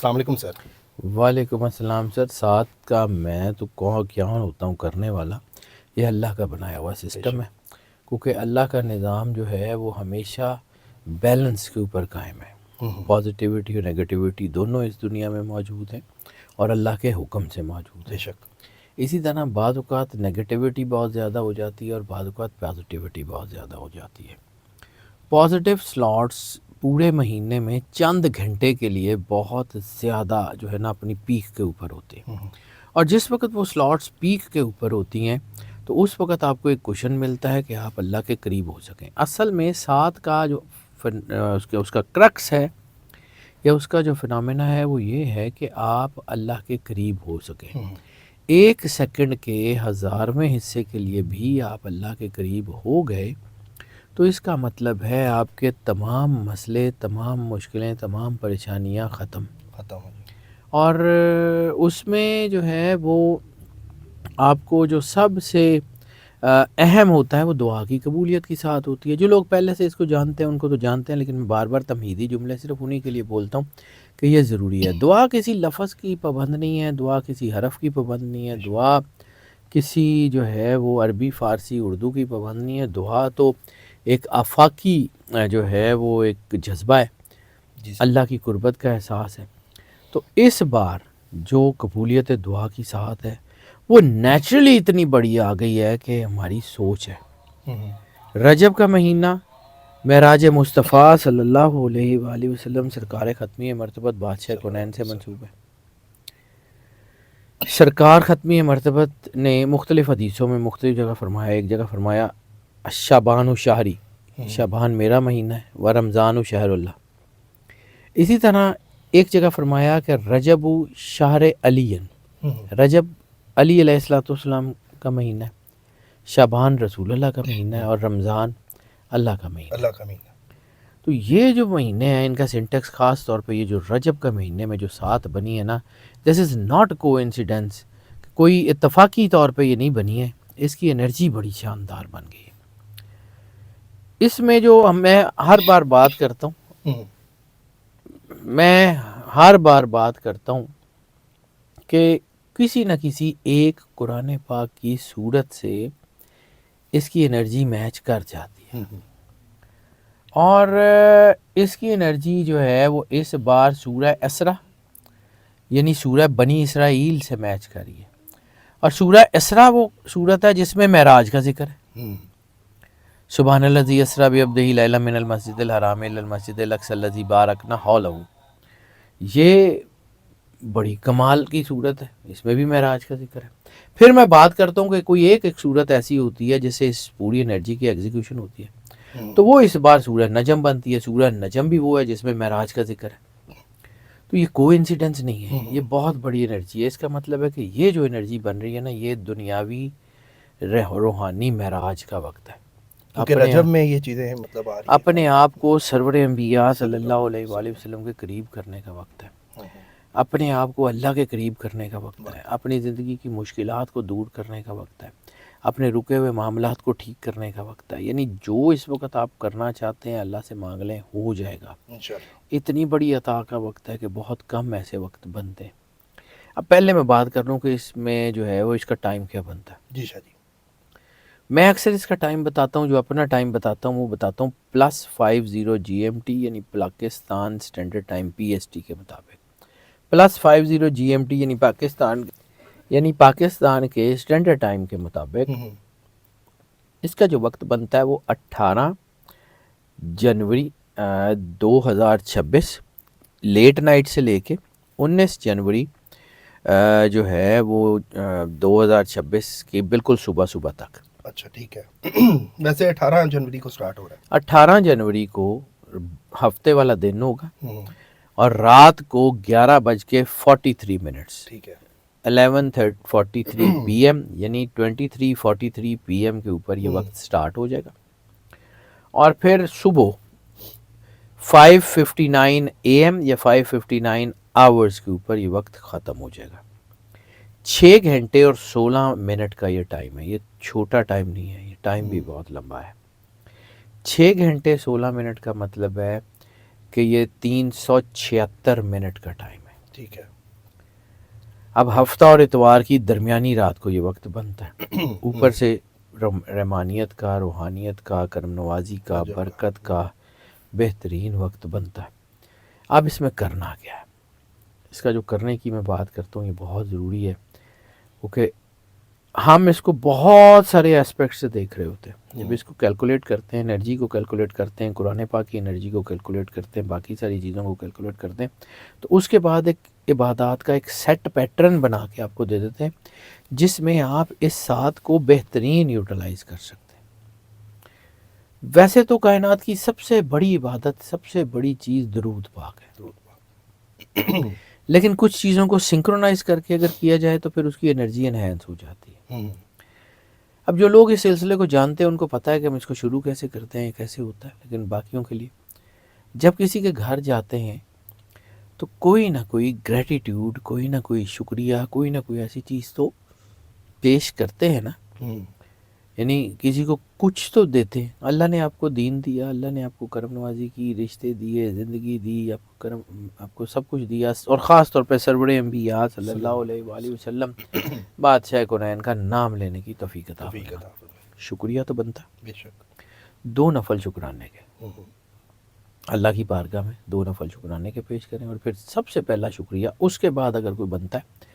السلام علیکم سر۔ وعلیکم السلام سر۔ ساتھ کا میں تو کیا ہوتا ہوں کرنے والا، یہ اللہ کا بنایا ہوا سسٹم ہے، کیونکہ اللہ کا نظام جو ہے وہ ہمیشہ بیلنس کے اوپر قائم ہے۔ پازیٹیوٹی اور نیگیٹیوٹی دونوں اس دنیا میں موجود ہیں اور اللہ کے حکم سے موجود بے ہیں۔ شک۔ اسی طرح بعض اوقات نیگیٹیوٹی بہت زیادہ ہو جاتی ہے اور بعض اوقات پازیٹیوٹی بہت زیادہ ہو جاتی ہے۔ پازیٹیو سلاٹس پورے مہینے میں چند گھنٹے کے لیے بہت زیادہ جو ہے نا اپنی پیک کے اوپر ہوتے ہیں، اور جس وقت وہ سلاٹس پیک کے اوپر ہوتی ہیں تو اس وقت آپ کو ایک کوشن ملتا ہے کہ آپ اللہ کے قریب ہو سکیں۔ اصل میں ساتھ کا جو اس کا کرکس ہے یا اس کا جو فنامنا ہے وہ یہ ہے کہ آپ اللہ کے قریب ہو سکیں۔ ایک سیکنڈ کے 1000ویں حصے کے لیے بھی آپ اللہ کے قریب ہو گئے تو اس کا مطلب ہے آپ کے تمام مسئلے، تمام مشکلیں، تمام پریشانیاں ختم۔ اور اس میں جو ہے وہ آپ کو جو سب سے اہم ہوتا ہے وہ دعا کی قبولیت کی ساتھ ہوتی ہے۔ جو لوگ پہلے سے اس کو جانتے ہیں ان کو تو جانتے ہیں، لیکن میں بار بار تمہیدی جملے صرف انہی کے لیے بولتا ہوں کہ یہ ضروری ہے۔ دعا کسی لفظ کی پابند نہیں ہے، دعا کسی حرف کی پابند نہیں ہے، دعا کسی جو ہے وہ عربی، فارسی، اردو کی پابند نہیں ہے۔ دعا تو ایک آفاقی جو ہے وہ ایک جذبہ ہے، اللہ کی قربت کا احساس ہے۔ تو اس بار جو قبولیت دعا کی ساتھ ہے وہ نیچرلی اتنی بڑی آ گئی ہے کہ ہماری سوچ ہے۔ رجب کا مہینہ معراج مصطفیٰ صلی اللہ علیہ وآلہ وسلم سرکار ختمی مرتبت بادشاہ کونین سے منسوب ہے۔ سرکار ختمی مرتبت نے مختلف حدیثوں میں مختلف جگہ فرمایا، ایک جگہ فرمایا شعبان و شہری، شعبان میرا مہینہ ہے، و رمضان و شہر اللہ۔ اسی طرح ایک جگہ فرمایا کہ رجب و شہر علی، رجب علی علیہ السلام کا مہینہ ہے، شعبان رسول اللہ کا مہینہ ہے، اور رمضان اللہ کا مہینہ ہے۔ تو یہ جو مہینے ہیں ان کا سینٹیکس، خاص طور پہ یہ جو رجب کا مہینے میں جو 7 بنی ہے نا، دس از ناٹ کو انسیڈنس، کوئی اتفاقی طور پہ یہ نہیں بنی ہے، اس کی انرجی بڑی شاندار بن گئی ہے۔ اس میں جو میں ہر بار بات کرتا ہوں کہ کسی نہ کسی ایک قرآن پاک کی صورت سے اس کی انرجی میچ کر جاتی ہے، اور اس کی انرجی جو ہے وہ اس بار سورہ اسرا یعنی سورہ بنی اسرائیل سے میچ کری ہے۔ اور سورہ اسرا وہ سورت ہے جس میں معراج کا ذکر ہے۔ سبحان الذی اسری بعبدہ لیلا من المسجد الحرام الی المسجد الاقصی الذی بارکنا حولہ، یہ بڑی کمال کی صورت ہے، اس میں بھی معراج کا ذکر ہے۔ پھر میں بات کرتا ہوں کہ کوئی ایک صورت ایسی ہوتی ہے جس سے اس پوری انرجی کی ایگزیکیوشن ہوتی ہے، تو وہ اس بار سورہ نجم بنتی ہے۔ سورہ نجم بھی وہ ہے جس میں معراج کا ذکر ہے۔ تو یہ کوئی انسیڈنس نہیں ہے، یہ بہت بڑی انرجی ہے۔ اس کا مطلب ہے کہ یہ جو انرجی بن رہی ہے نا، یہ دنیاوی روحانی معراج کا وقت ہے۔ رجب میں یہ چیزیں مطلب آ رہی ہیں، اپنے آپ کو سرور انبیاء صلی اللہ علیہ وآلہ وسلم کے قریب کرنے کا وقت ہے، اپنے آپ کو اللہ کے قریب کرنے کا وقت ہے، اپنی زندگی کی مشکلات کو دور کرنے کا وقت ہے، اپنے رکے ہوئے معاملات کو ٹھیک کرنے کا وقت ہے۔ یعنی جو اس وقت آپ کرنا چاہتے ہیں اللہ سے مانگ لیں، ہو جائے گا۔ اتنی بڑی عطا کا وقت ہے کہ بہت کم ایسے وقت بنتے ہیں۔ اب پہلے میں بات کر رہا ہوں کہ اس میں جو ہے وہ اس کا ٹائم کیا بنتا ہے۔ جی شاہ جی، میں اکثر اس کا ٹائم بتاتا ہوں، جو اپنا ٹائم بتاتا ہوں وہ بتاتا ہوں +50 GMT یعنی پاکستان اسٹینڈرڈ ٹائم PST کے مطابق۔ +50 GMT یعنی پاکستان کے اسٹینڈرڈ ٹائم کے مطابق اس کا جو وقت بنتا ہے وہ 18 جنوری 2026 لیٹ نائٹ سے لے کے 19 جنوری جو ہے وہ 2026 کی بالکل صبح تک۔ اچھا ٹھیک ہے۔ ویسے 18 جنوری کو سٹارٹ ہو رہا ہے۔ 18 جنوری کو ہفتے والا دن ہوگا اور رات کو 11:43 ٹھیک ہے، 11:43 PM یعنی 23:43 PM کے اوپر یہ وقت سٹارٹ ہو جائے گا، اور پھر صبح 5:59 AM یا 5:59 آورز کے اوپر یہ وقت ختم ہو جائے گا۔ 6 گھنٹے اور 16 منٹ کا یہ ٹائم ہے، یہ چھوٹا ٹائم نہیں ہے، یہ ٹائم بھی بہت لمبا ہے۔ 6 گھنٹے 16 منٹ کا مطلب ہے کہ یہ 376 منٹ کا ٹائم ہے۔ ٹھیک ہے. اب ہفتہ اور اتوار کی درمیانی رات کو یہ وقت بنتا ہے. اوپر سے رحمانیت کا، روحانیت کا، کرم نوازی کا، برکت کا بہترین وقت بنتا ہے. اب اس میں کرنا کیا ہے؟ اس کا جو کرنے کی میں بات کرتا ہوں یہ بہت ضروری ہے، کیونکہ ہم اس کو بہت سارے اسپیکٹ سے دیکھ رہے ہوتے ہیں. جب اس کو کیلکولیٹ کرتے ہیں، انرجی کو کیلکولیٹ کرتے ہیں، قرآن پاک کی انرجی کو کیلکولیٹ کرتے ہیں، باقی ساری چیزوں کو کیلکولیٹ کرتے ہیں، تو اس کے بعد ایک عبادات کا ایک سیٹ پیٹرن بنا کے آپ کو دے دیتے ہیں جس میں آپ اس ساتھ کو بہترین یوٹیلائز کر سکتے ہیں. ویسے تو کائنات کی سب سے بڑی عبادت، سب سے بڑی چیز درود پاک ہے، لیکن کچھ چیزوں کو سنکرونائز کر کے اگر کیا جائے تو پھر اس کی انرجی انہینس ہو جاتی ہے. اب جو لوگ اس سلسلے کو جانتے ہیں ان کو پتہ ہے کہ ہم اس کو شروع کیسے کرتے ہیں، کیسے ہوتا ہے. لیکن باقیوں کے لیے جب کسی کے گھر جاتے ہیں تو کوئی نہ کوئی گریٹیٹیوڈ، کوئی نہ کوئی شکریہ، کوئی نہ کوئی ایسی چیز تو پیش کرتے ہیں نا. یعنی کسی کو کچھ تو دیتے ہیں. اللہ نے آپ کو دین دیا، اللہ نے آپ کو کرم نوازی کی، رشتے دیے، زندگی دی، آپ کو سب کچھ دیا، اور خاص طور پہ سرور انبیاء صلی اللہ علیہ وآلہ وسلم بادشاہ کونین کا نام لینے کی توفیق عطا فرمائے. شکریہ تو بنتا بے شک. 2 نفل شکرانے کے، اللہ کی بارگاہ میں 2 نفل شکرانے کے پیش کریں، اور پھر سب سے پہلا شکریہ اس کے بعد اگر کوئی بنتا ہے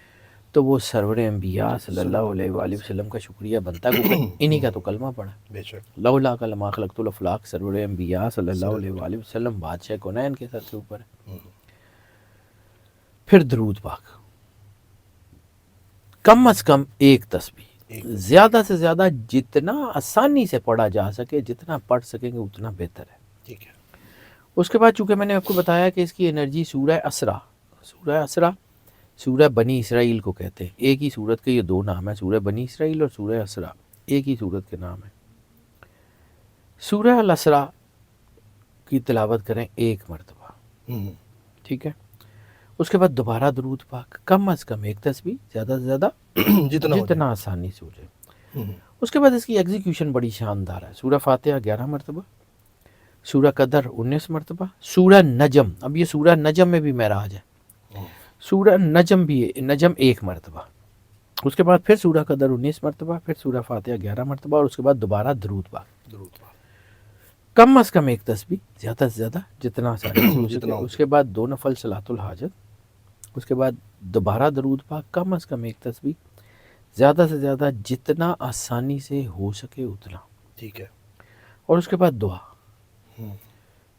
تو وہ سرور انبیاء صلی اللہ علیہ وآلہ وسلم کا شکریہ بنتا ہے، کیونکہ انہی کا تو کلمہ پڑھا. بے شک. لولا کلمہ خلقت الافلاق، سرور انبیاء صلی اللہ علیہ وآلہ وسلم بادشاہ کونین کے سر کے اوپر ہے. پھر درود پاک، کم از کم ایک تسبیح، زیادہ سے زیادہ جتنا آسانی سے پڑھا جا سکے، جتنا پڑھ سکیں گے اتنا بہتر ہے. ٹھیک ہے. اس کے بعد چونکہ میں نے آپ کو بتایا کہ اس کی انرجی سورہ اسرا، سورہ اسرا سورہ بنی اسرائیل کو کہتے ہیں. ایک ہی سورت کے یہ 2 نام ہیں، سورہ بنی اسرائیل اور سورہ اسرا، ایک ہی سورت کے نام ہیں. سورہ الاسرا کی تلاوت کریں 1 مرتبہ، ٹھیک ہے. اس کے بعد دوبارہ درود پاک، کم از کم ایک تسبیح، زیادہ سے زیادہ جتنا آسانی سے ہو جائے. اس کے بعد اس کی ایگزیکیوشن بڑی شاندار ہے. سورہ فاتحہ 11 مرتبہ، سورہ قدر 19 مرتبہ، سورہ نجم، اب یہ سورہ نجم میں بھی معراج ہے، سورہ نجم بھی نجم 1 مرتبہ، اس کے بعد پھر سورہ قدر 19 مرتبہ، پھر سورہ فاتحہ 11 مرتبہ، اور اس کے بعد دوبارہ درود پاک. کم از کم ایک تسبیح، زیادہ سے زیادہ جتنا آسانی سے ہو سکے. اس کے بعد 2 نفل صلاۃ الحاجت، اس کے بعد دوبارہ درود پاک، کم از کم ایک تسبیح، زیادہ سے زیادہ جتنا آسانی سے ہو سکے اتنا. ٹھیک ہے. اور اس کے بعد دعا.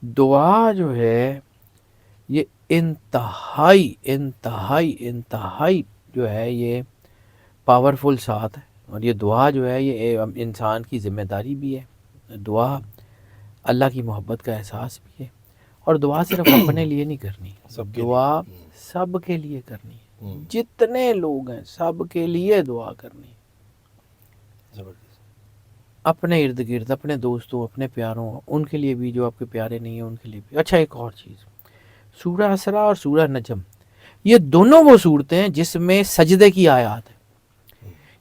دعا جو ہے یہ انتہائی انتہائی انتہائی جو ہے یہ پاورفل ساتھ ہے. اور یہ دعا جو ہے یہ انسان کی ذمہ داری بھی ہے. دعا اللہ کی محبت کا احساس بھی ہے. اور دعا صرف اپنے لیے نہیں کرنی، دعا سب کے لیے کرنی ہے. جتنے لوگ ہیں سب کے لیے دعا کرنی ہے. اپنے ارد گرد، اپنے دوستوں، اپنے پیاروں، ان کے لیے بھی جو آپ کے پیارے نہیں ہیں ان کے لیے بھی. اچھا ایک اور چیز، سورہ اسرا اور سورہ نجم یہ دونوں وہ صورتیں ہیں جس میں سجدے کی آیات ہے.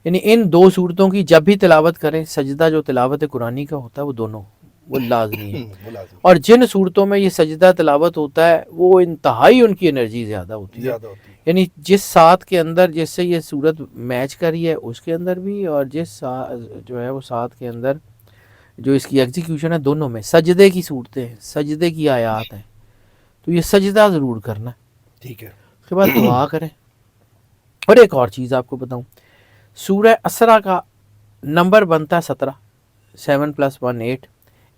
یعنی ان 2 صورتوں کی جب بھی تلاوت کریں، سجدہ جو تلاوت قرآنی کا ہوتا ہے وہ دونوں وہ لازمی ہے. اور جن صورتوں میں یہ سجدہ تلاوت ہوتا ہے وہ انتہائی ان کی انرجی زیادہ ہوتی ہے. یعنی جس ساتھ کے اندر جس سے یہ صورت میچ کری ہے اس کے اندر بھی، اور جس جو ہے وہ ساتھ کے اندر جو اس کی ایگزیکیوشن ہے دونوں میں سجدے کی صورتیں ہیں، سجدے کی آیات ہیں. تو یہ سجدہ ضرور کرنا ہے. ٹھیک ہے. اس کے بعد دعا کریں. اور ایک اور چیز آپ کو بتاؤں، سورہ اسرا کا نمبر بنتا ہے 17، 7 + 1 8.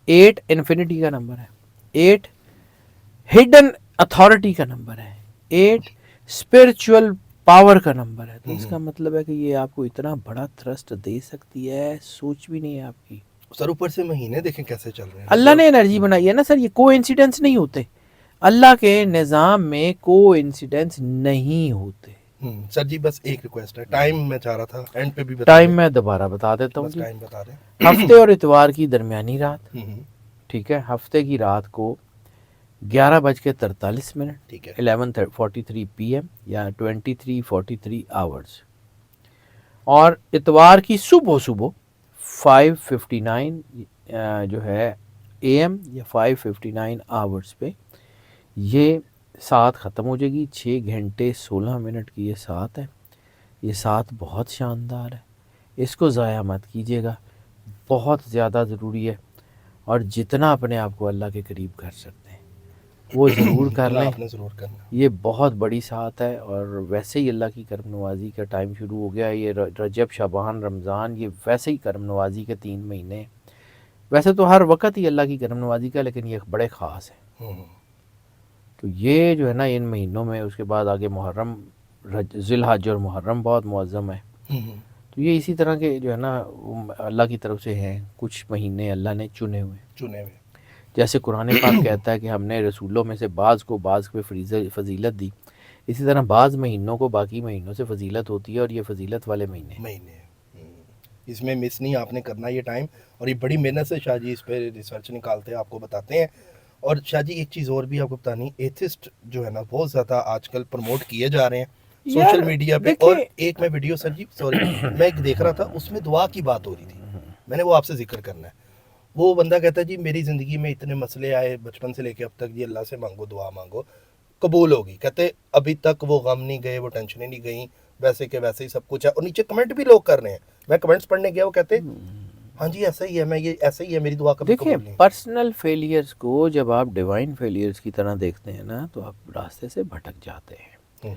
8 انفینٹی کا نمبر ہے، 8 ہڈن اتھارٹی کا نمبر ہے، 8 اسپرچول پاور کا نمبر ہے. تو اس کا مطلب ہے کہ یہ آپ کو اتنا بڑا تھرسٹ دے سکتی ہے، سوچ بھی نہیں ہے آپ کی. سر اوپر سے مہینے دیکھیں کیسے چل رہے ہیں. اللہ نے انرجی بنائی ہے نا سر، یہ کو انسیڈنس نہیں ہوتے. اللہ کے نظام میں کو انسیڈنس نہیں ہوتے. سر جی بس ایک ریکویسٹ ہے، ٹائم میں چاہ رہا تھا اینڈ پہ بھی ٹائم میں دوبارہ بتا دیتا ہوں. ٹائم بتا دیں. ہفتے اور اتوار کی درمیانی رات، ٹھیک ہے. ہفتے کی رات کو 11:43، ٹھیک ہے، 11:43 PM یا 23:43 آورز. اور اتوار کی صبح 5:59 جو ہے AM یا 5:59 آورز پہ یہ سات ختم ہو جائے گی. 6 گھنٹے 16 منٹ کی یہ سات ہے. یہ سات بہت شاندار ہے, اس کو ضائع مت کیجیے گا, بہت زیادہ ضروری ہے. اور جتنا اپنے آپ کو اللہ کے قریب کر سکتے ہیں وہ ضرور کر اتنا لیں. آپ نے ضرور کرنا. یہ بہت بڑی سات ہے, اور ویسے ہی اللہ کی کرم نوازی کا ٹائم شروع ہو گیا. یہ رجب شعبان رمضان یہ ویسے ہی کرم نوازی کے 3 مہینے ہیں. ویسے تو ہر وقت ہی اللہ کی کرم نوازی کا, لیکن یہ بڑے خاص ہیں. تو یہ جو ہے نا ان مہینوں میں, اس کے بعد آگے محرم, ذی الحج اور محرم بہت معظم ہے. تو یہ اسی طرح کے جو ہے نا اللہ کی طرف سے ہیں کچھ مہینے اللہ نے چنے ہوئے. جیسے قرآن پاک کہتا ہے کہ ہم نے رسولوں میں سے بعض کو بعض پہ فضیلت دی, اسی طرح بعض مہینوں کو باقی مہینوں سے فضیلت ہوتی ہے, اور یہ فضیلت والے مہینے. اس میں مس نہیں آپ نے کرنا یہ ٹائم, اور یہ بڑی محنت سے شاہ جی اس پہ ریسرچ نکالتے ہیں, آپ کو بتاتے ہیں. اور شاہ جی ایک چیز اور بھی آپ کو بتانی, ایتھسٹ جو ہے نا بہت زیادہ آج کل پروموٹ کیے جا رہے ہیں سوشل میڈیا پہ. اور ایک میں ویڈیو سر جی سوری میں ایک دیکھ رہا تھا, اس میں دعا کی بات ہو رہی تھی, میں نے وہ آپ سے ذکر کرنا ہے. وہ بندہ کہتا ہے جی میری زندگی میں اتنے مسئلے آئے بچپن سے لے کے اب تک, جی اللہ سے مانگو دعا مانگو قبول ہوگی. کہتے ابھی تک وہ غم نہیں گئے, وہ ٹینشنیں نہیں گئیں, ویسے کہ ویسے ہی سب کچھ ہے. اور نیچے کمنٹ بھی لوگ کر رہے ہیں, میں کمنٹس پڑھنے گیا, وہ کہتے ہاں جی ایسا ہی ہے, میں یہ ایسا ہی ہے, میری دعا کبھی قبول نہیں. دیکھیں پرسنل فیلیئرز کو جب آپ ڈیوائن فیلیئرز کی طرح دیکھتے ہیں نا, تو آپ راستے سے بھٹک جاتے ہیں.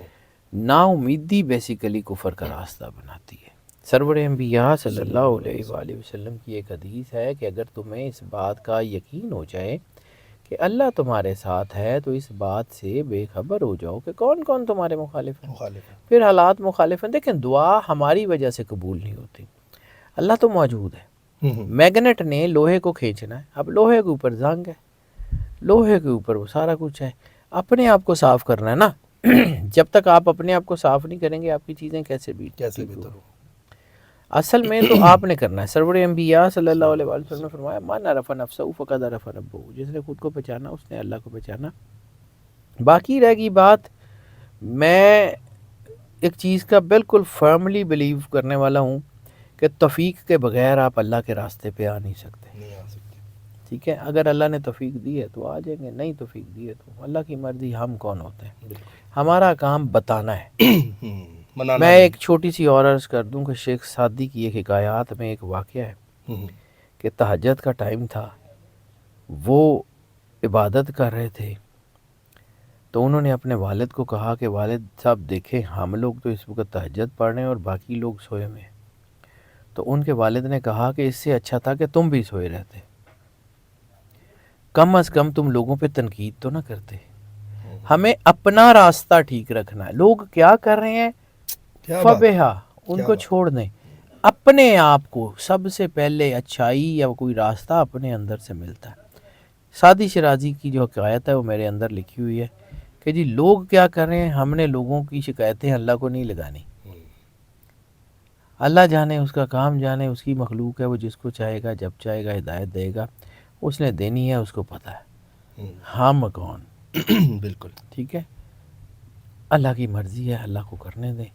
نا امیدی بیسیکلی کفر کا راستہ بناتی ہے. سرور انبیاء صلی اللہ علیہ وآلہ وسلم کی ایک حدیث ہے کہ اگر تمہیں اس بات کا یقین ہو جائے کہ اللہ تمہارے ساتھ ہے, تو اس بات سے بے خبر ہو جاؤ کہ کون کون تمہارے مخالف ہیں. پھر حالات مخالف ہیں. دیکھیں دعا ہماری وجہ سے قبول نہیں ہوتی, اللہ تو موجود ہے. میگنیٹ نے لوہے کو کھینچنا ہے, اب لوہے کے اوپر زنگ ہے, لوہے کے اوپر وہ سارا کچھ ہے. اپنے آپ کو صاف کرنا ہے نا. جب تک آپ اپنے آپ کو صاف نہیں کریں گے, آپ کی چیزیں کیسے بہتر ہو. اصل میں تو آپ نے کرنا ہے. سرور انبیاء صلی اللہ علیہ وسلم نے فرمایا من عرف نفسہ فقد عرف ربہ, جس نے خود کو پہچانا اس نے اللہ کو پہچانا. باقی رہ گئی بات, میں ایک چیز کا بالکل فرملی بلیو کرنے والا ہوں کہ توفیق کے بغیر آپ اللہ کے راستے پہ آ نہیں سکتے. ٹھیک ہے, اگر اللہ نے توفیق دی ہے تو آ جائیں گے, نہیں توفیق دی ہے تو اللہ کی مرضی. ہم کون ہوتے ہیں, ہمارا کام بتانا ہے. میں ایک چھوٹی سی اور عرض کر دوں کہ شیخ سعدی کی ایک حکایات میں ایک واقعہ ہے کہ تہجد کا ٹائم تھا, وہ عبادت کر رہے تھے, تو انہوں نے اپنے والد کو کہا کہ والد صاحب دیکھیں ہم لوگ تو اس وقت تہجد پڑھ رہے ہیں اور باقی لوگ سوئے ہوئے ہیں. تو ان کے والد نے کہا کہ اس سے اچھا تھا کہ تم بھی سوئے رہتے, کم از کم تم لوگوں پہ تنقید تو نہ کرتے. ہمیں اپنا راستہ ٹھیک رکھنا ہے. لوگ کیا کر رہے ہیں فبہا, ان کو چھوڑ دیں. اپنے آپ کو سب سے پہلے اچھائی یا کوئی راستہ اپنے اندر سے ملتا ہے. سعدی شرازی کی جو حکایت ہے وہ میرے اندر لکھی ہوئی ہے کہ جی لوگ کیا کر رہے ہیں, ہم نے لوگوں کی شکایتیں اللہ کو نہیں لگانی. اللہ جانے, اس کا کام جانے, اس کی مخلوق ہے, وہ جس کو چاہے گا جب چاہے گا ہدایت دے گا, اس نے دینی ہے, اس کو پتہ ہے. ہم کون. بالکل ٹھیک ہے, اللہ کی مرضی ہے, اللہ کو کرنے دیں.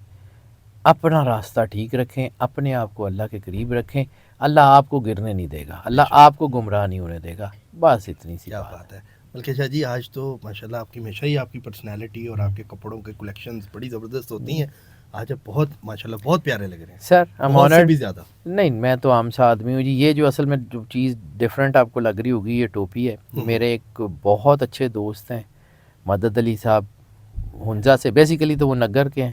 اپنا راستہ ٹھیک رکھیں, اپنے آپ کو اللہ کے قریب رکھیں. اللہ آپ کو گرنے نہیں دے گا, اللہ آپ کو گمراہ نہیں ہونے دے گا. بس اتنی سی بات ہے. بلکہ شاہ جی آج تو ماشاءاللہ آپ کی ہمیشہ ہی آپ کی پرسنالٹی اور آپ کے کپڑوں کے کلیکشنز بڑی زبردست ہوتی ہیں. آج آپ بہت ماشاءاللہ بہت پیارے لگ رہے ہیں سر. بہت سے بھی زیادہ. نہیں میں تو عام سا آدمی ہوں جی. یہ جو اصل میں جو چیز ڈیفرنٹ آپ کو لگ رہی ہوگی, یہ ٹوپی ہے. میرے ایک بہت اچھے دوست ہیں مدد علی صاحب, ہنزا سے. بیسیکلی تو وہ نگر کے ہیں,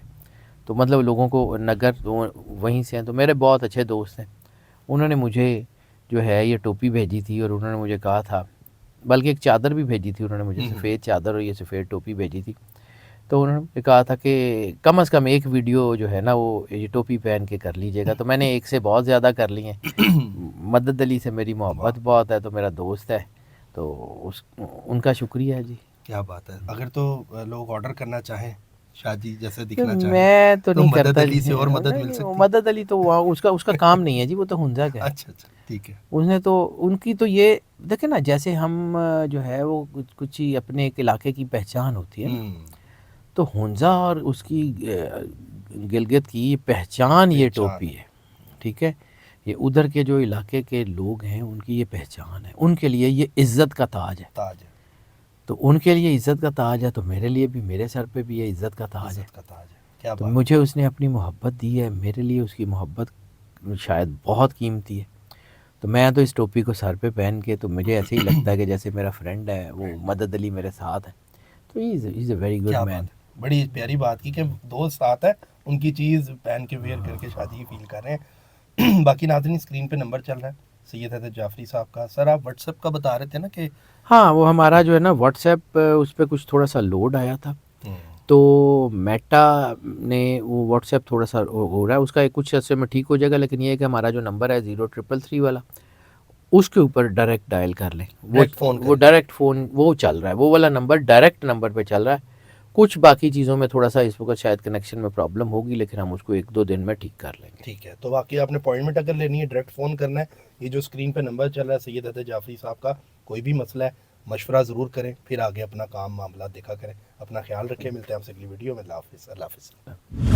تو مطلب لوگوں کو نگر وہیں سے ہیں, تو میرے بہت اچھے دوست ہیں. انہوں نے مجھے جو ہے یہ ٹوپی بھیجی تھی, اور انہوں نے مجھے کہا تھا, بلکہ ایک چادر بھی بھیجی تھی انہوں نے مجھے, سفید چادر اور یہ سفید ٹوپی بھیجی تھی. تو انہوں نے کہا تھا کہ کم از کم ایک ویڈیو جو ہے نا وہ یہ ٹوپی پہن کے کر لیجیے گا. تو میں نے ایک سے بہت زیادہ کر لی ہیں. مدد علی سے میری محبت بہت ہے, تو میرا دوست ہے, تو ان کا شکریہ جی. کیا بات ہے. اگر تو لوگ آرڈر کرنا چاہیں شاہ جی جیسے دکھنا چاہیں, میں تو نہیں کرتا. مدد علی سے اور مدد مل سکتی. مدد علی تو اس کا کام نہیں ہے جی, وہ تو ہنزا کا ہے. اچھا ٹھیک ہے. اس نے تو ان کی تو یہ دیکھیں نا, جیسے ہم جو ہے وہ کچھ ہی اپنے ایک علاقے کی پہچان ہوتی ہے, تو ہنزا اور اس کی گلگت کی پہچان یہ ٹوپی ہے. ٹھیک ہے, یہ ادھر کے جو علاقے کے لوگ ہیں ان کی یہ پہچان ہے, ان کے لیے یہ عزت کا تاج ہے. تو ان کے لیے عزت کا تاج ہے، تو میرے لیے بھی، میرے سر پہ بھی یہ عزت کا تاج ہے. عزت کا تاج ہے. کیا تو بات. مجھے اس نے اپنی محبت دی ہے، میرے لیے اس کی محبت شاید بہت قیمتی ہے. تو میں تو اس ٹوپی کو سر پہ پہن کے تو مجھے ایسے ہی لگتا ہے کہ جیسے میرا فرینڈ ہے، وہ مدد علی میرے ساتھ ہے. تو ہی از اے ویری گڈ کیا مین. بات ہے. بڑی پیاری بات کی کہ دوست ساتھ ہے، ان کی چیز پہن کے ویئر کر کے شادی فیل کر رہے ہیں. باقی ناظرین اسکرین پہ نمبر چل رہا ہے سید حیدر جعفری صاحب کا. سر آپ واٹس ایپ کا بتا رہے تھے نا کہ ہاں، وہ ہمارا جو ہے نا واٹس ایپ، اس پہ کچھ تھوڑا سا لوڈ آیا تھا، تو میٹا نے وہ واٹس ایپ تھوڑا سا ہو رہا ہے، اس کا کچھ عرصے میں ٹھیک ہو جائے گا. لیکن یہ ہے کہ ہمارا جو نمبر ہے 0333 والا، اس کے اوپر ڈائریکٹ ڈائل کر لیں. ڈائریکٹ فون وہ کریں. ڈائریکٹ فون وہ چل رہا ہے، وہ والا نمبر ڈائریکٹ نمبر پہ چل رہا ہے. کچھ باقی چیزوں میں تھوڑا سا اس وقت شاید کنیکشن میں پرابلم ہوگی، لیکن ہم اس کو 1-2 دن میں ٹھیک کر لیں گے. ٹھیک ہے. تو باقی آپ نے اپوائنٹمنٹ اگر لینی ہے ڈائریکٹ فون کرنا ہے. یہ جو اسکرین پہ نمبر چل رہا ہے سید حیدر جعفری صاحب کا، کوئی بھی مسئلہ ہے مشورہ ضرور کریں، پھر آگے اپنا کام معاملات دیکھا کریں. اپنا خیال رکھیں. ملتے ہیں آپ سے اگلی ویڈیو میں. اللہ حافظ. اللہ حافظ.